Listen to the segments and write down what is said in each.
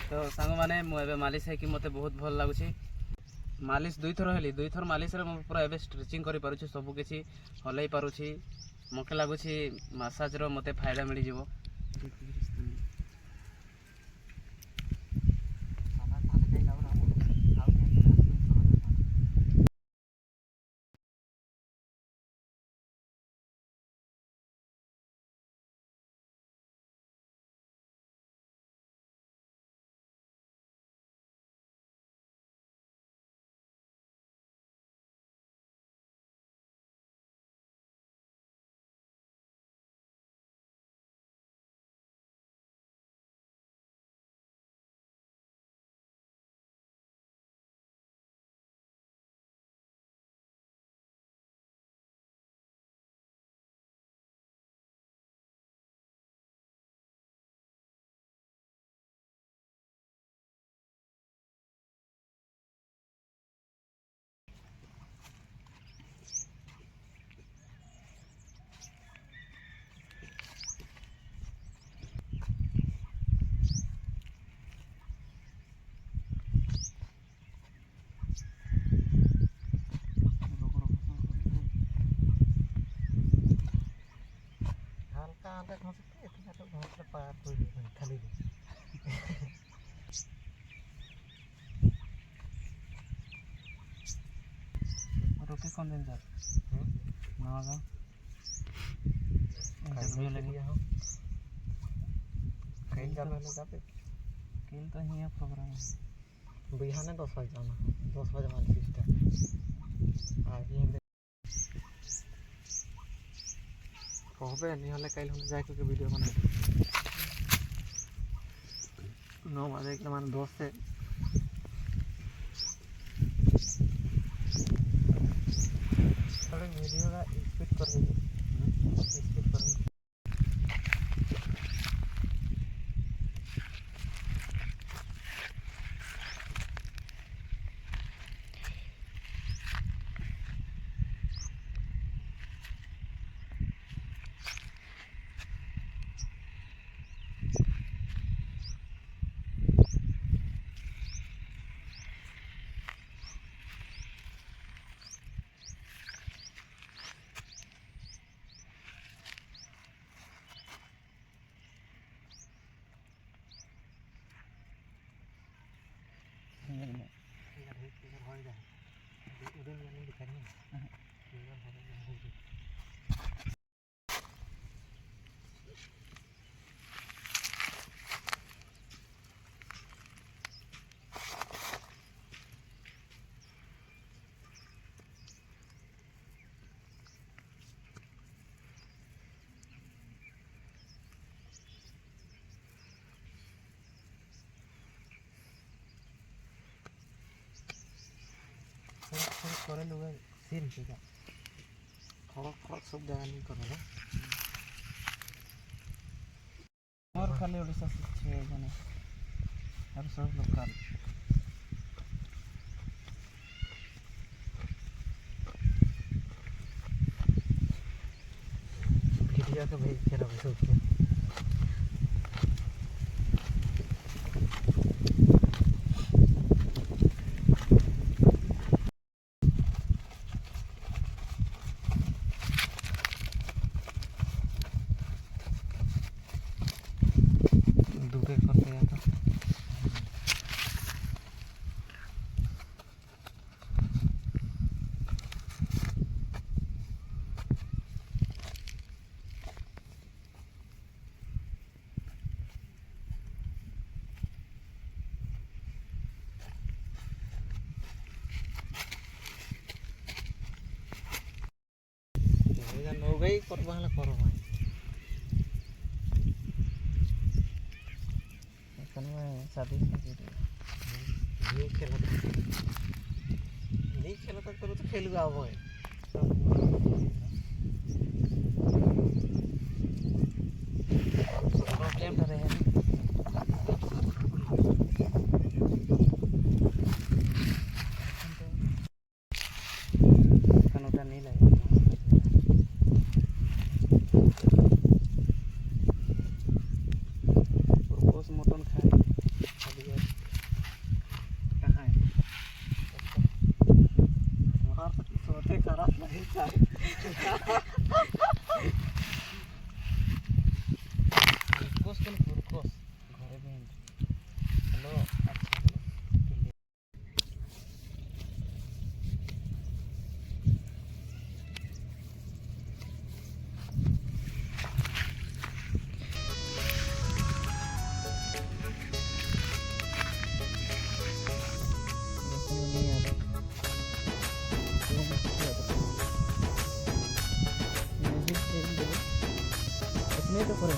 तो सांग मैंने मुझे मालिश है कि मत बहुत भल लगुच मालिश दुईथर हेली दुईथर मालिश पूरा एवं स्ट्रेचिंग कर पारुछि सब किसी हल्ई पारुछि मके लगुच मसाज मत फायदा मिल जाव रोके कौन दिन सर ना का इंटरव्यू लगी हो कहीं जाना है जाते किल तो ही है प्रोग्राम बिहाने 10 बजे जाना 10 बजे मान स्टार्ट आगे कहबे नहीं हले काल हम जाके के वीडियो बना 9 बजे के मान 10 से वीडियो का स्पीड कर दीजिए स्पीड कर दीजिए करे लोग सिर का फरक सब जगह नहीं कर और खाली ओडिशा से जने और सब लोकल वीडियो के भेज के रख दो नौगई करबा हला करबा कन में शादी नहीं खेला तक तो खेल गाव है प्रॉब्लम रहे हैं कनोटा नहीं लगे मटन खाए তো করে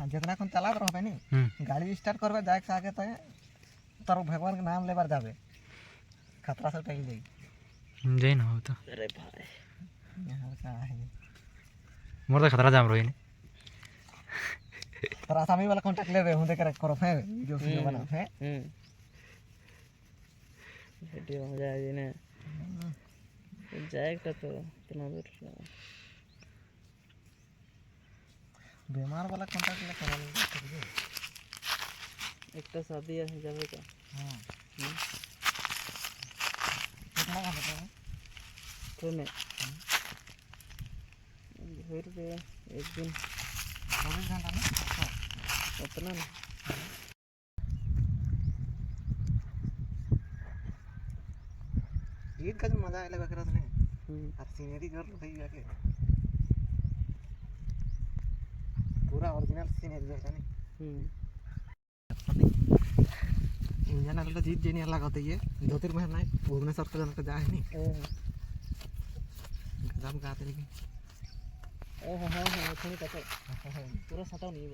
जितना कौन चला रहा है गाड़ी स्टार्ट करबे जाए से आगे तो तार भगवान के नाम लेबार जाबे खतरा से टल जाई जई ना हो तो अरे भाई यहाँ का है मोर तो खतरा जाम रही पर आसामी वाला कांटेक्ट ले रहे होंगे करे करो है वीडियो बना है वीडियो हो जाएगी ना जाएगा तो इतना दूर बीमार वाला कांटेक्ट ले करो एक तो शादी है जावे का हां कितना का बता ट्रेन फिर भी एक दिन 24 घंटा में उतना ना ईद का जो मजा आएगा वगैरह नहीं अब सीनरी कर रही है के पूरा ओरिजिनल सीनरी जैसा नहीं इंजन वाला जीत जेनी अलग होता है ज्योतिर्मय नहीं भुवनेश्वर का जनक जाए नहीं गजब गाते लेकिन हाँ थोड़ी पता पूरा सता नहीं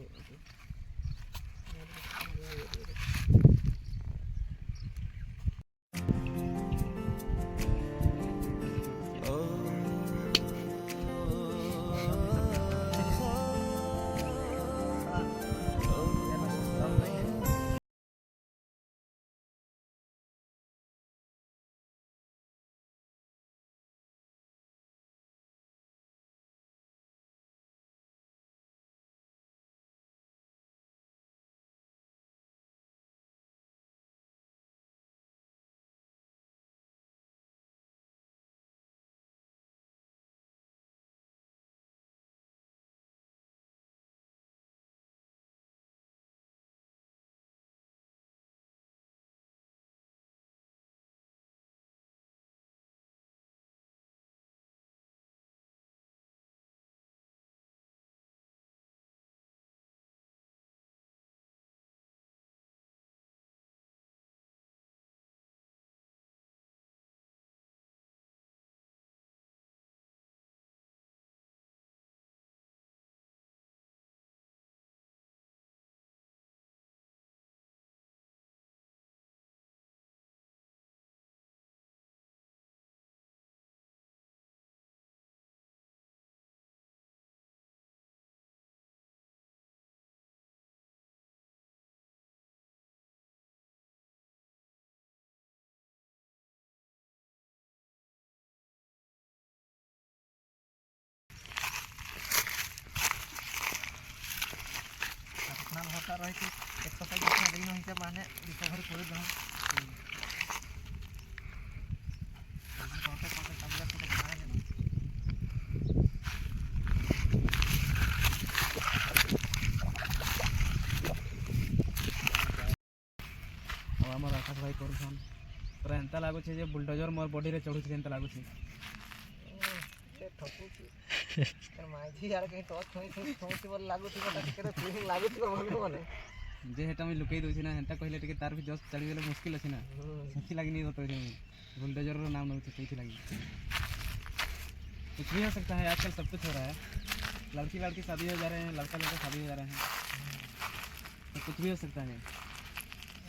रही थी एक्सरसाइज इतना नहीं होनी चाहिए माने रिकवर कर दो आमर आकाश भाई करूछन पूरा एंता लागुछे जे बुलडोजर मोर बॉडी रे चढ़ुछ एंता लागुछे ଠକୁଛି ମାଝି ଆର କେହି ଟଚ୍ ଛୁଇଁ ବୋଲେ ଲାଗୁଥିବ ଟିକେ ଫିଲିଂ ଲାଗୁଥିବ ମନେ ମନେ ଯେ ହେଟା ମୁଇଁ ଲୁକେଇ ଦେଉଛି ନା ହେନ୍ତା କହିଲେ ଟିକେ ତାର ବି ଜଷ୍ଟ ଚଳିଗଲେ ମୁସ୍କିଲ ଅଛି ନା ସେଥିଲାଗି नहीं बता मुझे बुलडोजर नाम नौचे ସେଥିଲାଗି कुछ भी हो सकता है आजकल सब कुछ हो रहा है लड़की लड़की शादी हो जा रहे हैं लड़का लड़का शादी हो जा रहे हैं तो कुछ भी हो सकता है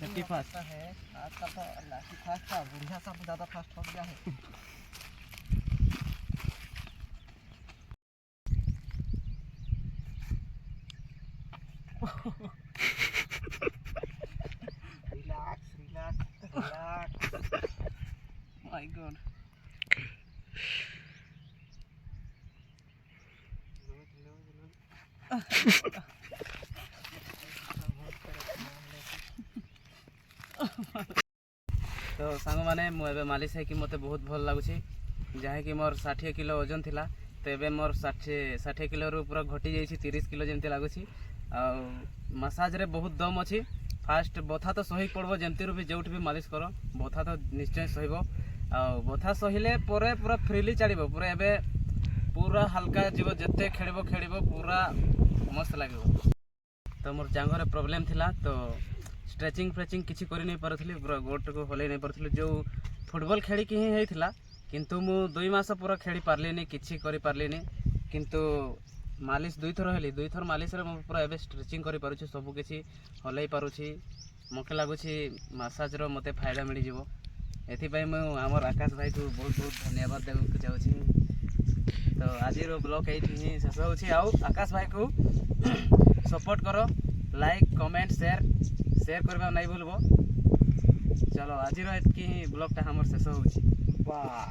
सेफ्टी फास्ट है आजकल तो लड़की फास्ट था बुढ़िया सब ज़्यादा फास्ट हो गया है relax relax relax my God तो सांग माने मुझे मालिश है कि मते बहुत भल लगुच जहाँ कि मोर 60 किलो ओजन थिला तो एबे मोर 60 किलो रु पूरा घटी जाइए 30 किलो जमती लगुच मसाज रे बहुत दम अच्छी फास्ट बथा तो सही पड़ो जमती भी जो भी मालिश कर बथा तो निश्चय सहब बथा सहिले पूरा फ्रीली चढ़ पूरा एबे पूरा हल्का जीव जिते खेल खेल पूरा मस्त लगे तो मोर जांघर प्रोब्लेम थिला तो स्ट्रेचिंग फ्रेचिंग किसी कर नहीं पार्थी पूरा गोट को हल नहीं पार्थी जो फुटबॉल खेलिकी ही होता किंतु मु 2 मास पूरा खेली पार्लिनी किसी कर पार्लिनी किंतु मालिश 2 थर हेली 2 थर मालिश रे पूरा एबे स्ट्रेचिंग कर पारुछि सब किछि हलै पारुछि मके लागुछि मसाज रो मते फायदा मिली जिवो एथि पई मु हमर आकाश भाई को बहुत बहुत धन्यवाद देबो चाहूछि तो आज रो ब्लॉग एठी ही शेष होछि आउ आकाश भाई को सपोर्ट करो लाइक कमेंट शेयर करबा नहीं भूलबो चलो आज रो एतकी ही ब्लॉग ता हमर शेष होछि बाय।